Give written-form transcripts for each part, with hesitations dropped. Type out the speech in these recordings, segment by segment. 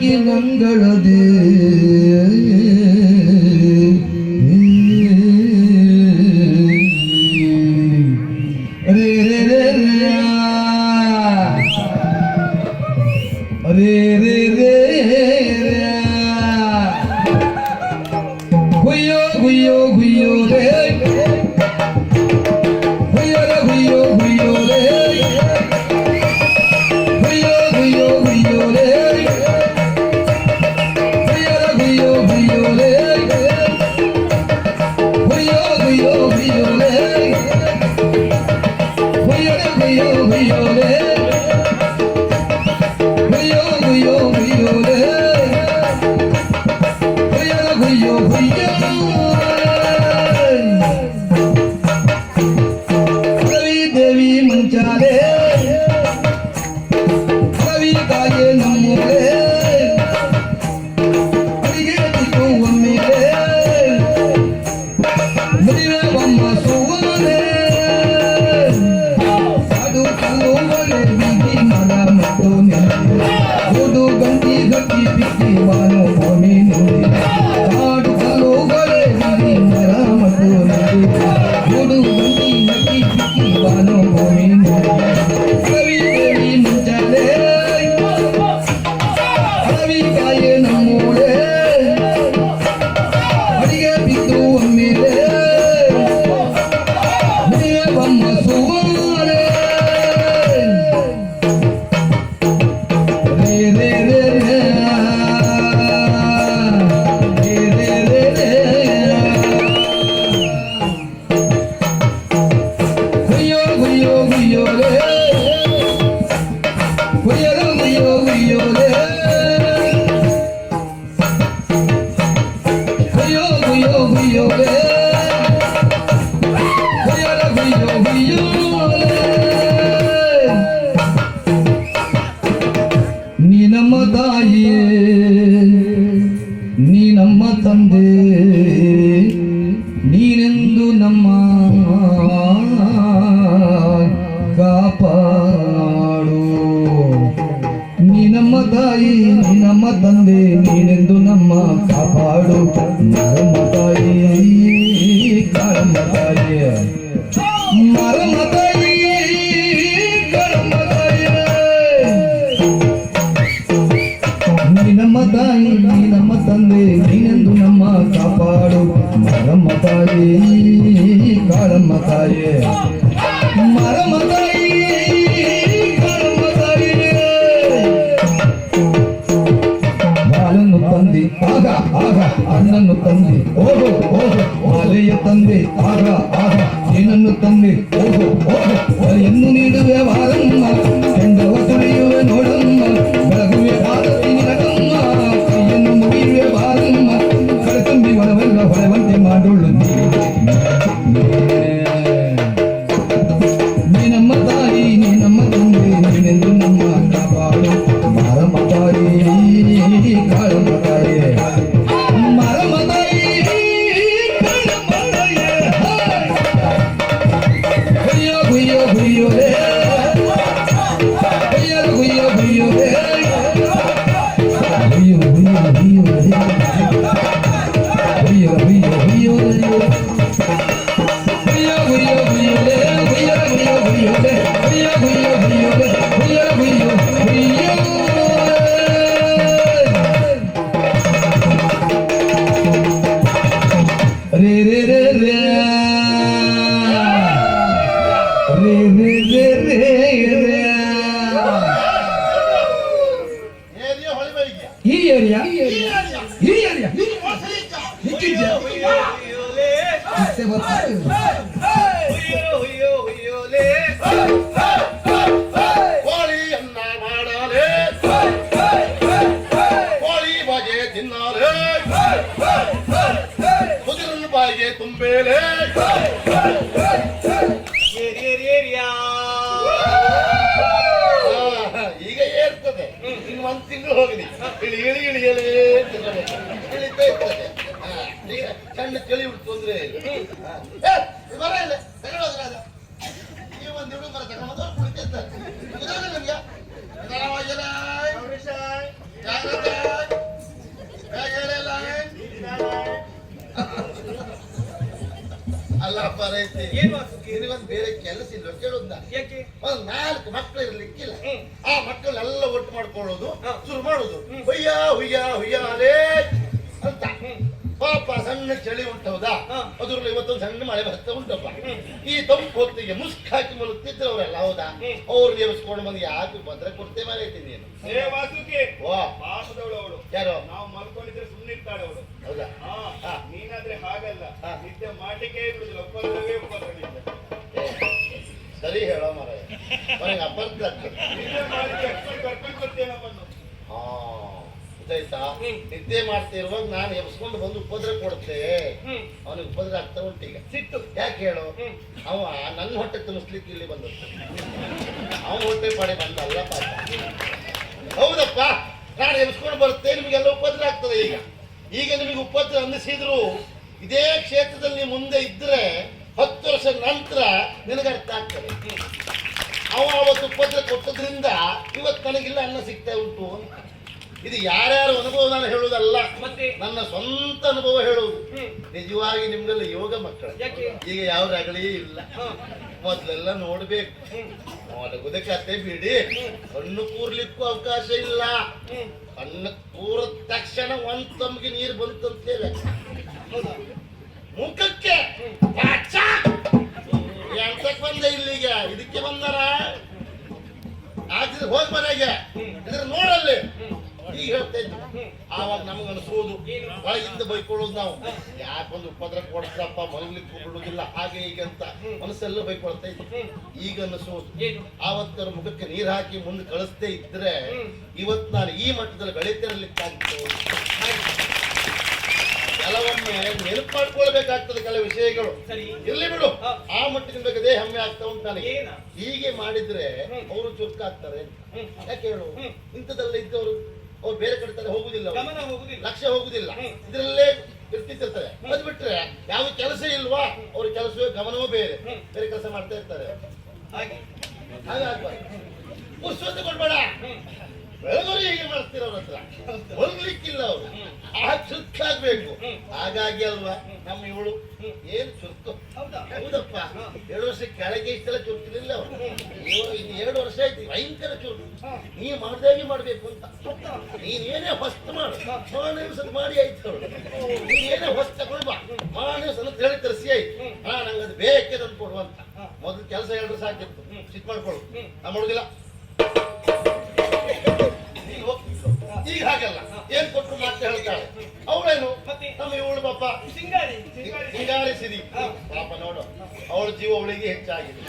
ಬೆಳಕಿ ಮಂಗಳದೇ ಅಣ್ಣನ್ನು ತಂದೆ ಓಹೋ ಓಹೋ ಮಾಲೆಯ ತಂದೆ ಆಗ ಆಗ ಏನನ್ನು ತಂದೆ ಓಹೋ ಓಹೋ ಎನ್ನು ನೀಡುವೆ ವಾರಮ್ಮ ಕೆಂಡವ ತುಳಿಯುವೆ ನೋಡಮ್ಮ ಬೆಳಗುವೆ ಭಾರತಿ ನಿನಗಮ್ಮ ಕೈಯನ್ನು ಮುಗಿಯುವೆ ಬಾರಮ್ಮ ಕಳೆತಂಬಿ ಹೊರವೆಲ್ಲ ಹೊರವಂತೆ ಮಾಡೋಳು ನೀ ನಮ್ಮ ತಾಯಿ ನೀ ನಮ್ಮ ತಂದೆ ನೀನೆಂದು ನಮ್ಮ ಕಾಪಾಡು ಮಾರಮ್ಮ ತಾಯಿ ಕಾಳಮ್ಮ ತಾಯಿ ತುಂಬೆಲೆ ಈಗ ಏರ್ತದೆ ಇನ್ನು ಒಂದು ತಿಂಗಳು ಹೋಗಲಿ ಇಳಿ ಇಳಿ ಇಳಿಯಲೇ ಇಳಿತಾ ಇರ್ತದೆ ಈಗ ಸಣ್ಣ ಚಳಿ ಬಿಟ್ಟು ತೊಂದ್ರೆ ಬರ ಇಲ್ಲ ತಗೊಳ್ಳೋದ್ರ ನೀವು ಒಂದು ಹುಡುಗ ಬರ ತಗೊಂಡು ಕುಳಿತಿರ್ತಾರೆ ನಮ್ಗೆ ಜಾಗ್ರತೆ ಪಾಪ ರೈತೆ ಏನ್ ವಾಸುಕಿ? ನಿನಗೊಂದು ಬೇರೆ ಕೆಲಸ ಇಲ್ಲ ಕೇಳುದ? ಯಾಕೆ? ಒಂದು 4 ಮಕ್ಕಳು ಇರ್ಲಿಕ್ಕಿಲ್ಲ. ಆ ಮಕ್ಕಳನ್ನೆಲ್ಲ ಒಟ್ಟು ಮಾಡ್ಕೊಳ್ಳೋದು ಹಾ. ಶುರು ಮಾಡೋದು. ಹುಯ್ಯ ಹುಯ್ಯ ಹುಯ್ಯಾಲೇ ಅಂತ. ಪಾಪ ಸಣ್ಣ ಚಳಿ ಉಂಟೌದಾ? ಹಾ. ಅದ್ರಲ್ಲಿ ಇವತ್ತೊಂದು ಸಣ್ಣ ಮಳೆ ಬರ್ತಾ ಉಂಟಪ್ಪ. ಈ ತಂಪು ಹೊತ್ತಿಗೆ ಮುಸ್ಕ್ ಹಾಕಿ ಮಲಗ್ತಿದ್ರು ಅವರೆಲ್ಲ, ಹೌದಾ? ಅವ್ರು ನೇಮಿಸ್ಕೊಂಡು ಬಂದು ಯಾಕೆ ಭದ್ರ ಕೊಡ್ತೇ ಮಾರೈತಿ ನೀನು? ಏ ವಾಸುಕಿ, ವಾ ಪಾಪದವಳು ಅವಳು. ಯಾರು? ನಾವು ಮಲ್ಕೊಂಡಿದ್ರೆ ಸುಮ್ಮನಿರ್ತಾಳೆ ಅವಳು. ಹೌದಾ? ಹಾ. ನೀನಾದ್ರೆ ಹಾಗಲ್ಲ, ಹಾ. ನಿದ್ದೆ ಮಾಡ್ಲಿಕ್ಕೆ ಬಿಡುದಿಲ್ಲ, ಒಪ್ಪಂದವೇ ಒಪ್ಪಂದಿಲ್ಲ. ಸರಿ ಹೇಳೋ ಮಾರಾಯ, ನನಗೆ ಅಪರ್ಥ ಆಗ್ತದೆ. ನಿದ್ದೆ ಮಾಡ್ಲಿಕ್ಕೆ ಕರ್ಕೊಂಡು ಬರ್ತೇನೆ ಅವನು. ಹಾ ಗೊತ್ತಾಯ್ತಾ? ನಿದ್ದೆ ಮಾಡ್ತಿರುವಾಗ ನಾನು ಎಬ್ಸ್ಕೊಂಡು ಬಂದು ಉಪದ್ರ ಕೊಡ್ತೆ. ಅವನಿಗೆ ಉಪದ್ರ ಆಗ್ತಾ ಉಂಟು ಈಗ. ಸಿಟ್ಟು ಯಾಕೆ ಹೇಳು? ಅವ ನನ್ನ ಹೊಟ್ಟೆ ತುಂಬಿಸ್ಲಿಕ್ಕೆ ಇಲ್ಲಿ ಬಂದ, ಅವನ ಹೊಟ್ಟೆ ಪಾಡಿ ಬಂದಲ್ಲ ಪಾಪ. ಹೌದಪ್ಪ, ನಾನು ಎಬ್ಸ್ಕೊಂಡು ಬರುತ್ತೆ, ನಿಮಗೆಲ್ಲ ಉಪದ್ರ ಆಗ್ತದೆ. ಈಗ ನಿಮಗೆ ಉಪದ್ರ ಅನ್ನಿಸಿದ್ರು ಇದೇ ಕ್ಷೇತ್ರದಲ್ಲಿ ಮುಂದೆ ಇದ್ರೆ 10 ವರ್ಷ ನಂತರ ನಿನಗೆ ಅರ್ಥ ಆಗ್ತದೆ. ಅವ ಅವತ್ತು ಉಪದ್ರ ಕೊಟ್ಟದ್ರಿಂದ ಇವತ್ತು ನನಗಿಲ್ಲ ಅನ್ನ ಸಿಗ್ತಾ ಉಂಟು ಅಂತ. ಇದು ಯಾರ್ಯಾರ ಅನುಭವ ನಾನು ಹೇಳುವುದಲ್ಲ, ಮತ್ತೆ ನನ್ನ ಸ್ವಂತ ಅನುಭವ ಹೇಳುವುದು. ನಿಜವಾಗಿ ನಿಮ್ಗೆಲ್ಲ ಯೋಗ ಮಕ್ಕಳು. ಯಾಕೆ? ಈಗ ಯಾವ ರಗಳಿ ಇಲ್ಲ. ಮೊದ್ಲೆಲ್ಲ ನೋಡ್ಬೇಕು, ಮಲಗುದ ಕತೆ ಬಿಡಿ, ಕಣ್ಣು ಕೂರ್ಲಿಕ್ಕೂ ಅವಕಾಶ ಇಲ್ಲ. ಕಣ್ಣು ಕೂರದ ತಕ್ಷಣ ಒಂದ್ ತಮ್ಗೆ ನೀರು ಬಂತಂತೇವೆ, ಮುಖಕ್ಕೆ ಎಂತಕ್ ಬಂದೆ ಇಲ್ಲಿಗೆ? ಇದಕ್ಕೆ ಬಂದಾರ? ಆಗಿದ್ರೆ ಹೋಗಿ ಮನೆಗೆ, ಇದ್ರ ನೋಡಲ್ಲಿ. ಈಗ ಹೇಳ್ತಾ ಇದ್ವಿ, ಆವಾಗ ನಮಗ ಅನಿಸೋದು, ಒಳಗಿಂದ ಬೈಕೊಳ್ಳೋದು ನಾವು, ಯಾಕೊಂದು ಉಪದ್ರ ಕೊಡ್ತಪ್ಪ, ಮಲಗ್ಲಿಕ್ಕೆ ಬಿಡುದಿಲ್ಲ, ಹಾಗೆ ಹೀಗೆ ಅಂತ ಮನಸ್ಸೆಲ್ಲ ಬೈಕೊಳ್ತಾ ಇದ್ವಿ. ಈಗ ಅನಿಸೋದು, ಆವತ್ತರ ಮುಖಕ್ಕೆ ನೀರು ಹಾಕಿ ಮುಂದೆ ಕಳಿಸ್ದೇ ಇದ್ರೆ ಇವತ್ತು ನಾನು ಈ ಮಟ್ಟದಲ್ಲಿ ಬೆಳೀತಿರ್ಲಿಕ್ಕಾಗ್ತದೆ. ಕೆಲವೊಮ್ಮೆ ನೆನಪು ಮಾಡ್ಕೊಳ್ಬೇಕಾಗ್ತದೆ ಕೆಲವು ವಿಷಯಗಳು. ಇರ್ಲಿ ಬಿಡು, ಆ ಮಟ್ಟಿನ ಬಗ್ಗೆ ಹೆಮ್ಮೆ ಆಗ್ತಾ ಉಂಟು ನನಗೆ. ಹೀಗೆ ಮಾಡಿದ್ರೆ ಅವರು ಚುರುಕಾಗ್ತಾರೆ. ಯಾಕೆ ಹೇಳು? ಇಂಥದ್ದೆಲ್ಲ ಇದ್ದವರು ಅವ್ರು ಬೇರೆ ಕಡೆ ತರ ಹೋಗುದಿಲ್ಲ, ಲಕ್ಷ್ಯ ಹೋಗುದಿಲ್ಲ, ಇದ್ರಲ್ಲೇ ಇರ್ತಿರ್ತಾರೆ. ಅದು ಬಿಟ್ರೆ ಯಾವ ಕೆಲಸ ಇಲ್ವಾ, ಅವ್ರ ಕೆಲಸವೇ ಗಮನವೂ ಬೇರೆ ಬೇರೆ ಕೆಲಸ ಮಾಡ್ತಾ ಇರ್ತಾರೆ. ಹಾಗಾಗ್ಬಾರ್ದು, ಪುರುಷತೆ ಕೊಡ್ಬೇಡ. ಬೆಳಗವರು ಹೀಗೆ ಮಾಡ್ತೀರ, ಅವ್ರ ಹತ್ರ ಹೋಗ್ಲಿಕ್ಕಿಲ್ಲ, ಅವರು ಆ ಚುರುಕಾಗ್ಬೇಕು. ಹಾಗಾಗಿ ಅಲ್ವಾ ನಮ್ಮ ಇವಳು ಏನು ಚುರುಕು. ಹೌದಪ್ಪ, 2 ವರ್ಷ ಕೆಳಗೆ ಇಷ್ಟೆಲ್ಲ ಚುರುಕಿರಲಿಲ್ಲ ಅವರು. ಇನ್ನು 2 ವರ್ಷ ಆಯ್ತು ಭಯಂಕರ ಚುರುಕು. ನೀ ಮಾಡ್ದಾಗೆ ಮಾಡ್ಬೇಕು ಅಂತ. ನೀನೇನೇ ಹೊಸ್ತು ಮಾಡು, ಮಾನವಸದ ಮಾಡಿ ಆಯ್ತು ಅವಳು. ನೀನೇನೇ ಹೊಸ್ತು ತಗೊಂಡು ಬಾ, ಮಾನವಸನ ಹೇಳಿ ತರಿಸಿ ಆಯ್ತು. ನಂಗೆ ಅದು ಬೇಕೆ ತಂದು ಕೊಡುವಂತ. ಮೊದಲು ಕೆಲಸ ಹೇಳಿದ್ರೆ ಸಾಕಿತ್ತು, ಸಿಟ್ ಮಾಡ್ಕೊಳ್ಳು, ನಾ ಮಾಡುದಿಲ್ಲ. ಈಗ ಹಾಗಲ್ಲ, ಏನ್ ಕೊಟ್ಟರು ಮಾತ್ರ ಹೇಳ್ತಾಳೆ. ಅವಳೇನು ನಮ್ಮ ಇವಳು ಪಾಪ ಸಿಂಗಾರಿ ಸಿರಿ ಪಾಪ. ನೋಡು, ಅವಳ ಜೀವ ಅವಳಿಗೆ ಹೆಚ್ಚಾಗಿದೆ.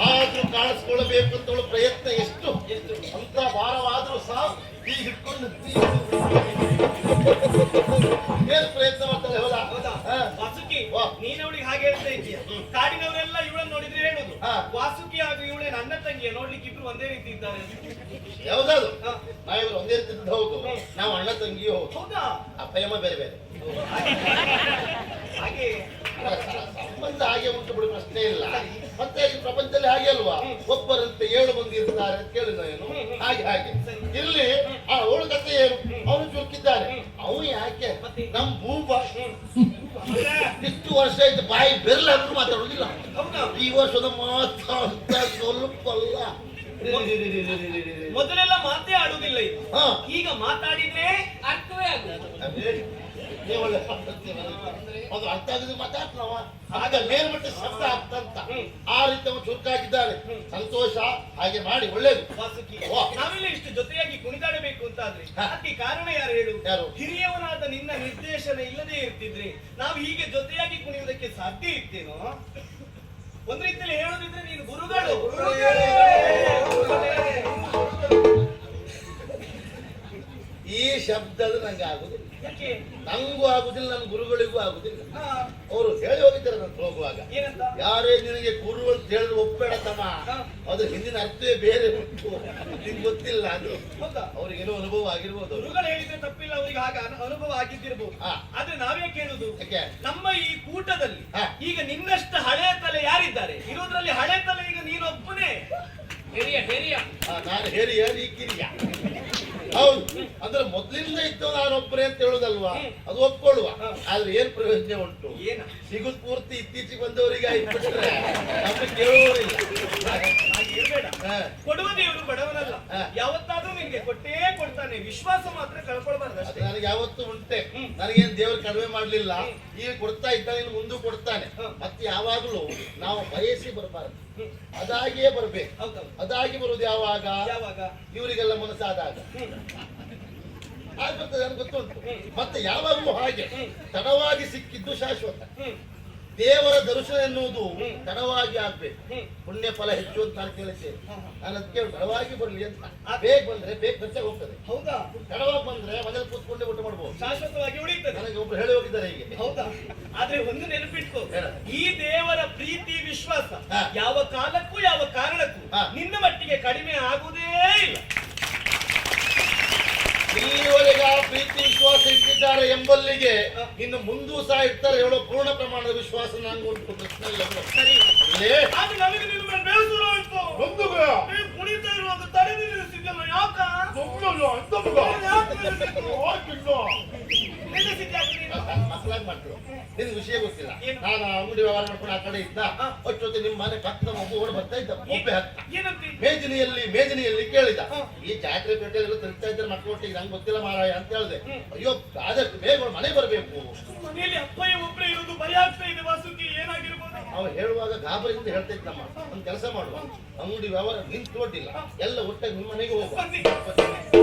ಆದ್ರೂ ಕಾಣಿಸ್ಕೊಳ್ಬೇಕು ಅಂತ ಅವಳ ಪ್ರಯತ್ನ ಎಷ್ಟು ಅಂತ ಭಾರವಾದ್ರೂ ಸಹ ಈಗ ಹಿಡ್ಕೊಂಡು ಏನು ಪ್ರಯತ್ನ ಮಾಡ್ತಾಳೆ. ಹೌದಾ? ವಾಸುಕಿ, ನೀನ್ ಅವಳಿಗೆ ಹಾಗೆ ಹೇಳ್ತಾ ಇದ್ದೀಯ. ಕಾಡಿನವರೆಲ್ಲ ಇವಳನ್ನು ನೋಡಿದ್ರೆ ಹೇಳುದು, ವಾಸುಕಿ ಹಾಗೂ ಇವಳೇನು ಅಣ್ಣ ತಂಗಿಯ, ನೋಡ್ಲಿಕ್ಕೆ ಇಬ್ರು ಒಂದೇ ರೀತಿ ಇದ್ದಾರೆ. ಯಾವ್ದಾದ್ರು ನಾವಿಬ್ರು ಒಂದೇ ರೀತಿ ಹೌದು, ನಾವು ಅಣ್ಣ ತಂಗಿಯೂ ಹೌದು. ಹೌದಾ? ಅಪ್ಪಯ್ಯಮ್ಮ ಬೇರೆ ಬೇರೆ. ಹಾಗೆ ಸಂಬಂಧ ಹಾಗೆ ಉಂಟು ಬಿಡು, ಪ್ರಶ್ನೆ ಇಲ್ಲ. ಮತ್ತೆ ಈ ಪ್ರಪಂಚದಲ್ಲಿ ಹಾಗೆ ಅಲ್ವಾ, ಒಬ್ಬರಂತೆ 7 ಮಂದಿ ಇರ್ತಾರೆ ಅಂತ ಕೇಳಿದ ಏನು. ಹಾಗೆ ಹಾಗೆ ಇಲ್ಲಿ ಅವಳ ಕಥೆ ಏನು, ಅವನು ಚುರುಕಿದ್ದಾನೆ. ಅವನು ಯಾಕೆ ನಮ್ ಭೂಪ ಇಷ್ಟು ವರ್ಷ ಆಯ್ತು ಬಾಯಿ ಬೆರಲಾದ್ರೂ ಮಾತಾಡುದಿಲ್ಲ. ಈ ವರ್ಷದ ಮಾತಾಡ್ತಾ ಸ್ವಲ್ಪ ಅಲ್ಲ, ಮೊದಲೆಲ್ಲ ಮಾತೇ ಆಡುದಿಲ್ಲ ಇದು. ಈಗ ಮಾತಾಡಿದ್ರೆ ಅರ್ಥವೇ ಆಗುದು. ಅದು ಅರ್ಥ ಆಗಿದ್ರೆ ಮಾತಾಡ್ತಾವ, ಆಗ ಮೇಲ್ಮಟ್ಟ ಶಬ್ದ ಆಗ್ತಂತ. ಆ ರೀತಿ ಅವನು ಚುರುಕಾಗಿದ್ದಾನೆ. ಸಂತೋಷ, ಹಾಗೆ ಮಾಡಿ ಒಳ್ಳೇದು. ವಾಸುಕಿ, ನಾವೆಲ್ಲ ಇಷ್ಟು ಜೊತೆಯಾಗಿ ಕುಣಿದಾಡಬೇಕು ಅಂತ ಆದ್ರೆ ಅದಕ್ಕೆ ಕಾರಣ ಯಾರು ಹೇಳು? ಹಿರಿಯವನಾದ ನಿನ್ನ ನಿರ್ದೇಶನ ಇಲ್ಲದೆ ಇರ್ತಿದ್ರೆ ನಾವು ಹೀಗೆ ಜೊತೆಯಾಗಿ ಕುಣಿಯುವುದಕ್ಕೆ ಸಾಧ್ಯ ಇರ್ತೇನೋ? ಒಂದ್ ರೀತಿಯಲ್ಲಿ ಹೇಳೋದಿದ್ರೆ ನೀನು ಗುರುಗಳು. ಈ ಶಬ್ದ ನಂಗೆ ಆಗುದಿಲ್ಲ, ಯಾಕೆ? ನಂಗೂ ಆಗುದಿಲ್ಲ, ನನ್ನ ಗುರುಗಳಿಗೂ ಆಗುದಿಲ್ಲ. ಅವರು ಹೇಳಿ ಹೋಗಿದ್ದಾರೆ ನಾನು ಹೋಗುವಾಗ, ಏನಂತ? ಯಾರೇ ನಿನಗೆ ಗುರು ಅಂತ ಹೇಳಿದ್ರೆ ಒಪ್ಪಬೇಡ ತಮ್ಮ, ಅದ್ರ ಹಿಂದಿನ ಅರ್ಥವೇ ಬೇರೆ ಉಂಟು, ನಿನ್ಗೆ ಗೊತ್ತಿಲ್ಲ. ಅದು ಅವ್ರಿಗೇನೋ ಅನುಭವ ಆಗಿರ್ಬೋದು. ಗುರುಗಳು ಹೇಳಿದ್ರೆ ತಪ್ಪಿಲ್ಲ, ಅವ್ರಿಗೆ ಆಗ ಅನುಭವ ಆಗಿದ್ದಿರ್ಬೋದು. ಆದ್ರೆ ನಾವೇ ಕೇಳುದು, ನಮ್ಮ ಈ ಕೂಟದಲ್ಲಿ ಈಗ ನಿನ್ನಷ್ಟು ಹಳೆ ತಲೆ ಯಾರಿದ್ದಾರೆ? ಇರೋದ್ರಲ್ಲಿ ಹಳೆ ತಲೆ ಈಗ ನೀನೊಬ್ಬನೇ. ನಾನು ಹೇರಿಯ ನೀ ಕಿರಿಯ. ಹೌದು, ಅಂದ್ರೆ ಮೊದಲು ಮೊದ್ಲಿಂದ ಇದ್ದು ನಾನೊಬ್ಬರೇ ಅಂತ ಹೇಳುದಲ್ವಾ ಅದು ಒಪ್ಕೊಳ್ಳುವ ಆದ್ರೆ ಏನ್ ಪ್ರಯೋಜನ ಉಂಟು ಏನ ಸಿಗುದ್ ಪೂರ್ತಿ ಇತ್ತೀಚೆಗೆ ಬಂದವರಿಗೆ ಆಯ್ಬಿಟ್ರೆ ನಮ್ಗೆ ಕೇಳುವವರಿಲ್ಲ ಹಾಗೆ ಇರ್ಬೇಡ. ಹಾ. ಕೊಡುವ ದೇವರು ಬಡವನಲ್ಲ. ಹಾ. ಯಾವತ್ತಾದ್ರೂ ನಿನ್ಗೆ ಕೊಟ್ಟೇ ಕೊಡ್ತಾನೆ. ವಿಶ್ವಾಸ ಮಾತ್ರ ಕಳ್ಕೊಳ್ಬಾರ್ದು ಅದು ಅಷ್ಟೇ. ನನಗೆ ಯಾವತ್ತೂ ಉಂಟೆ ನನಗೇನ್ ದೇವರು ಕಡಿಮೆ ಮಾಡ್ಲಿಲ್ಲ ಈಗ ಕೊಡ್ತಾ ಇದ್ದಾನೆ ಇನ್ನು ಮುಂದೂ ಕೊಡ್ತಾನೆ ಮತ್ತೆ ಯಾವಾಗ್ಲೂ ನಾವು ಬಯಸಿ ಬರಬಾರದು ಅದಾಗಿಯೇ ಬರ್ಬೇಕು ಹೌದೌದು. ಅದಾಗಿ ಬರುದು ಯಾವಾಗ ಯಾವಾಗ ಇವರಿಗೆಲ್ಲ ಮನಸ್ಸಾದಾಗ ಆಗ್ಬರ್ತದೆ ನನ್ಗೆ ಗೊತ್ತುಂಟು ಮತ್ತೆ ಯಾವಾಗಲೂ ಹಾಗೆ ತಡವಾಗಿ ಸಿಕ್ಕಿದ್ದು ಶಾಶ್ವತ ದೇವರ ದರ್ಶನ ಎನ್ನುವುದು ತಡವಾಗಿ ಆಗ್ಬೇಕು ಪುಣ್ಯ ಫಲ ಹೆಚ್ಚು ಅಂತ ನಾನು ಕೇಳಿದ್ದೇನೆ ನಾನು ಅದಕ್ಕೆ ತಡವಾಗಿ ಬರ್ಲಿ ಅಂತ ಬೇಗ ಬಂದ್ರೆ ಬೇಗ ಖರ್ಚಾಗಿ ಹೋಗ್ತದೆ ಹೌದಾ ತಡವಾಗಿ ಬಂದ್ರೆ ಮನೇಲಿ ಕೂತ್ಕೊಂಡೆ ಊಟ ಮಾಡ್ಬೋದು ಶಾಶ್ವತವಾಗಿ ಉಳಿತದೆ. ನನಗೆ ಒಬ್ರು ಹೇಳಿ ಹೋಗಿದ್ದಾರೆ ಹೀಗೆ ಹೌದಾ ಆದ್ರೆ ಒಂದು ನೆನಪಿಟ್ಕೋ, ಹೇಳು. ಈ ದೇವರ ಪ್ರೀತಿ ವಿಶ್ವಾಸ ಹಾ. ಯಾವ ಕಾಲಕ್ಕೂ ಯಾವ ಕಾರಣಕ್ಕೂ ಹಾ. ನಿನ್ನ ಮಟ್ಟಿಗೆ ಕಡಿಮೆ ಆಗುವುದೇ ಇಲ್ಲ. ಇಲ್ಲಿವರೆಗೆ ಆ ಪ್ರೀತಿ ವಿಶ್ವಾಸ ಇಟ್ಟಿದ್ದಾರೆ ಎಂಬಲ್ಲಿಗೆ ಇನ್ನು ಮುಂದೂ ಸಹ ಇರ್ತಾರೆ ಹೇಳೋ ಪೂರ್ಣ ಪ್ರಮಾಣದ ವಿಶ್ವಾಸ ನಂಗೆ ಉಂಟು ಪ್ರಶ್ನೆ ಇಲ್ಲ ಬಿಡು. ಸರಿ ಇಲ್ಲೇ ಆದ್ರೆ ನನಗೆ ನಿನ್ನ ಮೇಲೆ ಬೇಸರ ಆಯ್ತು. ನೀನು ಕುಣಿತಾ ಇರುವಾಗ ತಡೆ ನಿಲ್ಲಿಸಿದ್ದಲ್ಲ ಯಾಕ? ಯಾಕೆ ನಿಲ್ಲಿಸಿದ್ದು? ನಿಲ್ಲಿಸಿದ್ದು ಯಾಕೆ ನೀನು? ಮಕ್ಕಳಾಗಿ ಮಾಡ್ತೀವಿ ನಿನ್ ವಿಷಯ ಗೊತ್ತಿಲ್ಲ ಏನು? ನಾನು ಅಂಗಡಿ ವ್ಯವಹಾರ ಮಾಡ್ಕೊಂಡು ಆ ಕಡೆ ಇದ್ದ ಅಷ್ಟೊತ್ತೆ ನಿಮ್ಮ ಮನೆ ಪಕ್ಕದ ಮಗು ಓಡ್ ಬರ್ತಾ ಇದ್ದ ಒಬ್ಬೆ ಹತ್ತ ಏನಂತಿ? ಮೇದಿನಿಯಲ್ಲಿ ಕೇಳಿದ ಈ ಜಾತ್ರೆ ಪೇಟೆಯಲ್ಲಿ ತಿರುಗ್ತಾ ಇದ್ದಾರೆ ಮಕ್ಕಳು ಒಟ್ಟಿಗೆ ನಂಗೆ ಗೊತ್ತಿಲ್ಲ ಮಾರಾಯ ಅಂತ ಹೇಳಿದೆ ಅಯ್ಯೋ ಆದಷ್ಟು ಬೇಗ ಮನೆ ಬರಬೇಕು ಮನೆಯಲ್ಲಿ ಅಪ್ಪಯ್ಯ ಒಬ್ಬರೇ ಇರೋದು ಭಯ ಆಗ್ತಾ ಇದೆ. ವಾಸುಕಿ ಏನಾಗಿರ್ಬೋದು? ಅವ ಹೇಳುವಾಗ ಗಾಬರಿಯಿಂದ ಹೇಳ್ತಾ ಇದ್ದಮ್ಮ ಒಂದು ಕೆಲಸ ಮಾಡುವ ಅಂಗಡಿ ವ್ಯವಹಾರ ನಿಂತು ಕೊಟ್ಟಿಲ್ಲ ಎಲ್ಲ ಒಟ್ಟಾಗಿ ನಿಮ್ಮ ಮನೆಗೆ ಹೋಗುವ ಬನ್ನಿ.